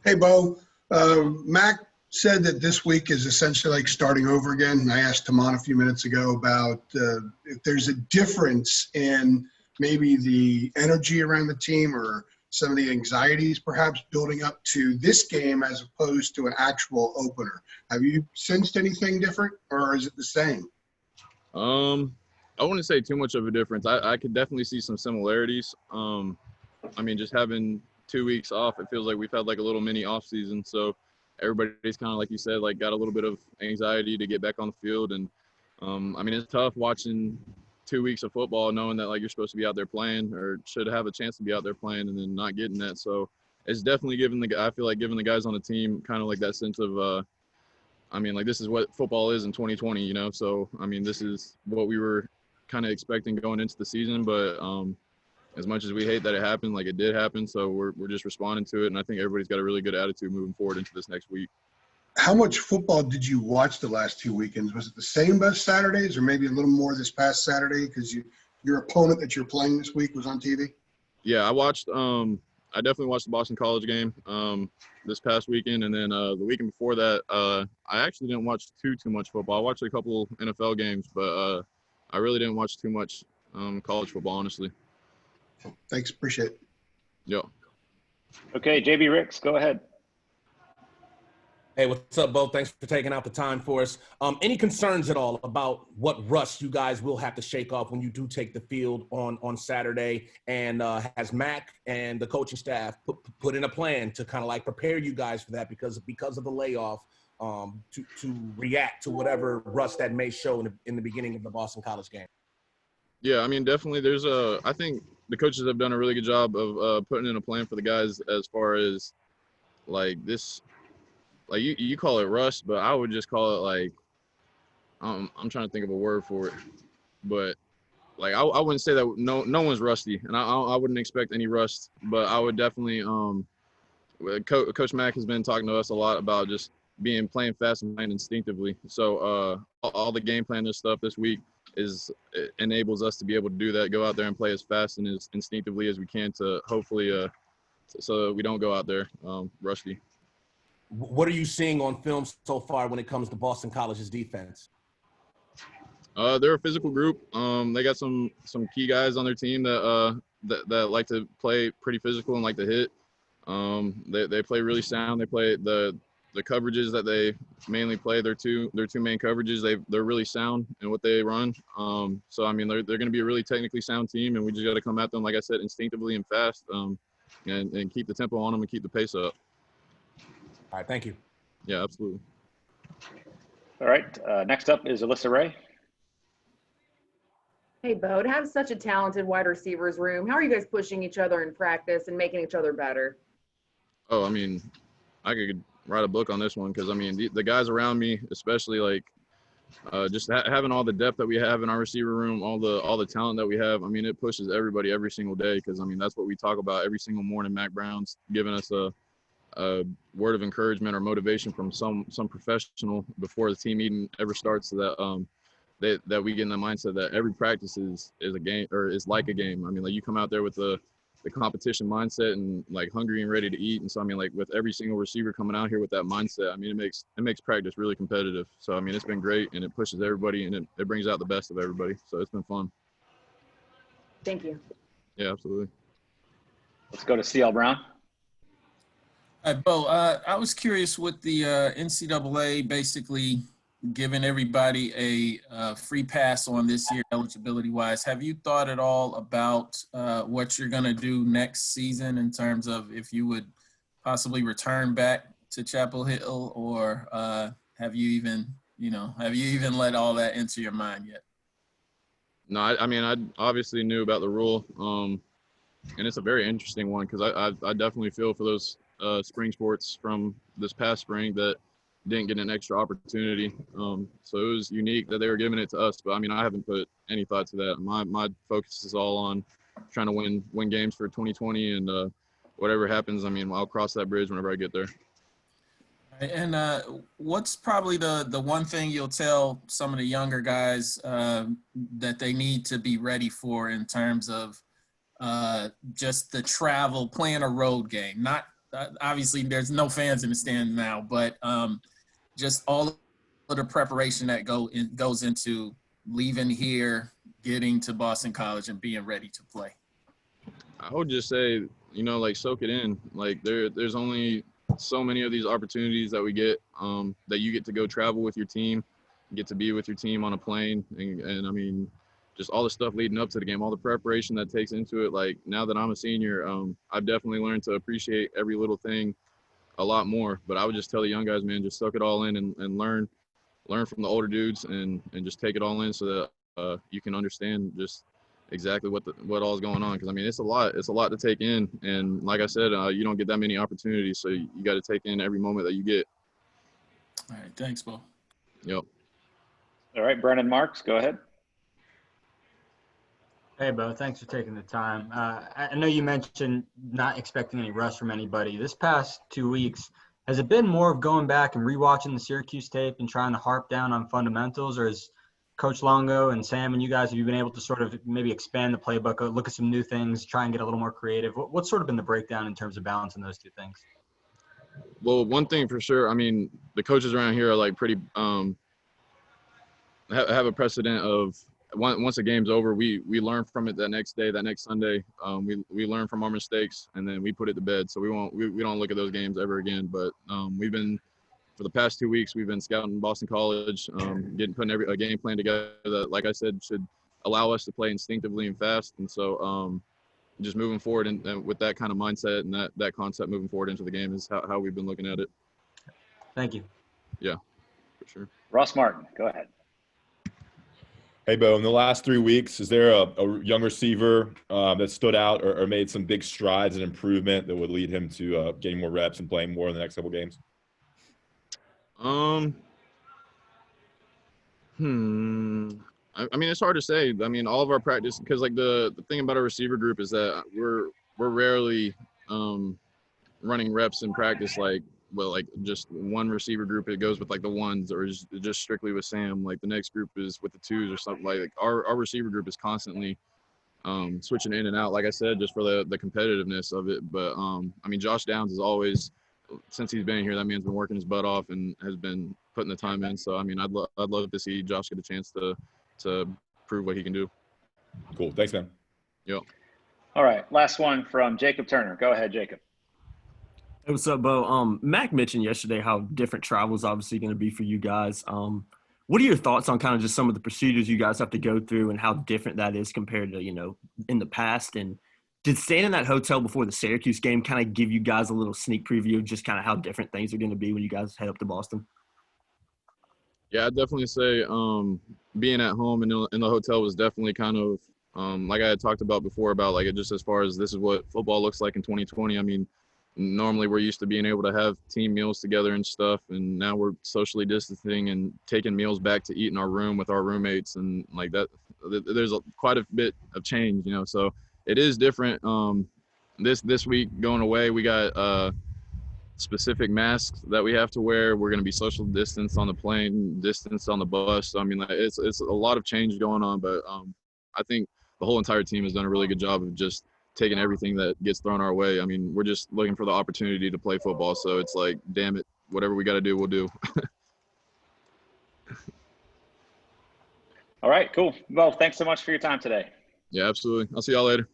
Hey, Beau. Mac said that this week is essentially like starting over again. I asked Tamon a few minutes ago about if there's a difference in maybe the energy around the team or some of the anxieties perhaps building up to this game as opposed to an actual opener. Have you sensed anything different, or is it the same? I wouldn't say too much of a difference. I could definitely see some similarities. I mean, just having 2 weeks off, it feels like we've had like a little mini off season. So everybody's kind of, like you said, like got a little bit of anxiety to get back on the field. And I mean, it's tough watching 2 weeks of football, knowing that like you're supposed to be out there playing or should have a chance to be out there playing and then not getting that. So it's definitely I feel like giving the guys on the team kind of like that sense of, I mean, like this is what football is in 2020, you know? So, I mean, this is what we were kind of expecting going into the season, but as much as we hate that it happened, like it did happen. So we're just responding to it. And I think everybody's got a really good attitude moving forward into this next week. How much football did you watch the last 2 weekends? Was it the same both Saturdays or maybe a little more this past Saturday because your opponent that you're playing this week was on TV? Yeah, I definitely watched the Boston College game this past weekend. And then the weekend before that, I actually didn't watch too much football. I watched a couple NFL games, but I really didn't watch too much college football, honestly. Thanks. Appreciate it. Yeah. Okay, JB Ricks, go ahead. Hey, what's up, Beau? Thanks for taking out the time for us. Any concerns at all about what rust you guys will have to shake off when you do take the field on Saturday? And has Mac and the coaching staff put in a plan to kind of like prepare you guys for that because of the layoff to react to whatever rust that may show in the beginning of the Boston College game? Yeah, I mean, definitely I think the coaches have done a really good job of putting in a plan for the guys as far as like this, like you call it rust, but I would just call it like, I'm trying to think of a word for it, but like, I wouldn't say that no one's rusty, and I wouldn't expect any rust, but I would definitely, Coach Mack has been talking to us a lot about just playing fast and playing instinctively. So all the game plan and stuff this week it enables us to be able to do that, go out there and play as fast and as instinctively as we can to hopefully so we don't go out there rusty. What are you seeing on film so far when it comes to Boston College's defense? They're a physical group. They got some key guys on their team that like to play pretty physical and like to hit. They play really sound. They play the coverages that they mainly play. Their two main coverages. They're really sound in what they run. So I mean they're going to be a really technically sound team, and we just got to come at them, like I said, instinctively and fast, and keep the tempo on them and keep the pace up. All right, thank you. Yeah, absolutely. All right, next up is Alyssa Ray. Hey, Beau, to have such a talented wide receivers room, how are you guys pushing each other in practice and making each other better? Oh, I mean, I could write a book on this one because, I mean, the guys around me, especially like just having all the depth that we have in our receiver room, all the talent that we have, I mean, it pushes everybody every single day because, I mean, that's what we talk about every single morning. Mac Brown's giving us a word of encouragement or motivation from some professional before the team even ever starts, so that we get in the mindset that every practice is a game or is like a game. I mean, like you come out there with the competition mindset and like hungry and ready to eat. And so, I mean, like with every single receiver coming out here with that mindset, I mean, it makes practice really competitive. So, I mean, it's been great and it pushes everybody and it brings out the best of everybody. So it's been fun. Thank you. Yeah, absolutely. Let's go to CL Brown. Beau, I was curious with the NCAA basically giving everybody a free pass on this year eligibility-wise. Have you thought at all about what you're going to do next season in terms of if you would possibly return back to Chapel Hill, or have you even let all that into your mind yet? No, I mean, I obviously knew about the rule, and it's a very interesting one because I definitely feel for those spring sports from this past spring that didn't get an extra opportunity. So it was unique that they were giving it to us, but I mean, I haven't put any thought to that. My focus is all on trying to win games for 2020, and whatever happens, I mean, I'll cross that bridge whenever I get there. And what's probably the one thing you'll tell some of the younger guys that they need to be ready for in terms of just the travel, playing a road game, not obviously there's no fans in the stand now, but just all of the preparation that goes into leaving here, getting to Boston College, and being ready to play? I would just say, like soak it in. Like there's only so many of these opportunities that we get, that you get to go travel with your team, get to be with your team on a plane, and I mean, just all the stuff leading up to the game, all the preparation that takes into it. Like now that I'm a senior, I've definitely learned to appreciate every little thing a lot more. But I would just tell the young guys, man, just soak it all in and learn from the older dudes and just take it all in so that you can understand just exactly what all is going on. Because I mean, it's a lot to take in, and like I said, you don't get that many opportunities, so you got to take in every moment that you get. All right, thanks, Beau. Yep. All right, Brennan Marks, go ahead. Hey, Beau, thanks for taking the time. I know you mentioned not expecting any rust from anybody. This past 2 weeks, has it been more of going back and rewatching the Syracuse tape and trying to harp down on fundamentals, or is Coach Longo and Sam and you guys, have you been able to sort of maybe expand the playbook, look at some new things, try and get a little more creative? What's sort of been the breakdown in terms of balancing those two things? Well, one thing for sure, I mean, the coaches around here are like pretty have a precedent of once a game's over, we learn from it that next day, that next Sunday. We learn from our mistakes and then we put it to bed. So we don't look at those games ever again. But we've been, for the past 2 weeks, we've been scouting Boston College, putting a game plan together that, like I said, should allow us to play instinctively and fast. And so just moving forward and with that kind of mindset and that concept moving forward into the game is how we've been looking at it. Thank you. Yeah, for sure. Ross Martin, go ahead. Hey, Beau, in the last 3 weeks, is there a young receiver that stood out or made some big strides and improvement that would lead him to getting more reps and playing more in the next couple games? I mean, it's hard to say. I mean, all of our practice, because like the thing about our receiver group is that we're rarely running reps in practice like just one receiver group. It goes with like the ones, or just strictly with Sam. Like the next group is with the twos or something. Like our receiver group is constantly switching in and out. Like I said, just for the competitiveness of it. But I mean, Josh Downs is always, since he's been here, that man's been working his butt off and has been putting the time in. So I mean, I'd love to see Josh get a chance to prove what he can do. Cool. Thanks, man. Yep. All right, last one from Jacob Turner. Go ahead, Jacob. Hey, what's up, Beau? Mac mentioned yesterday how different travel is obviously going to be for you guys. What are your thoughts on kind of just some of the procedures you guys have to go through and how different that is compared to, in the past? And did staying in that hotel before the Syracuse game kind of give you guys a little sneak preview of just kind of how different things are going to be when you guys head up to Boston? Yeah, I'd definitely say being at home in the hotel was definitely kind of like I had talked about before about like it just as far as this is what football looks like in 2020. I mean, normally we're used to being able to have team meals together and stuff, and now we're socially distancing and taking meals back to eat in our room with our roommates, and like that there's quite a bit of change, so it is different. This week going away, we got specific masks that we have to wear. We're going to be social distance on the plane, distance on the bus. So, I mean, it's a lot of change going on, but I think the whole entire team has done a really good job of just taking everything that gets thrown our way. I mean, we're just looking for the opportunity to play football. So it's like, damn it, whatever we got to do, we'll do. All right, cool. Well, thanks so much for your time today. Yeah, absolutely. I'll see y'all later.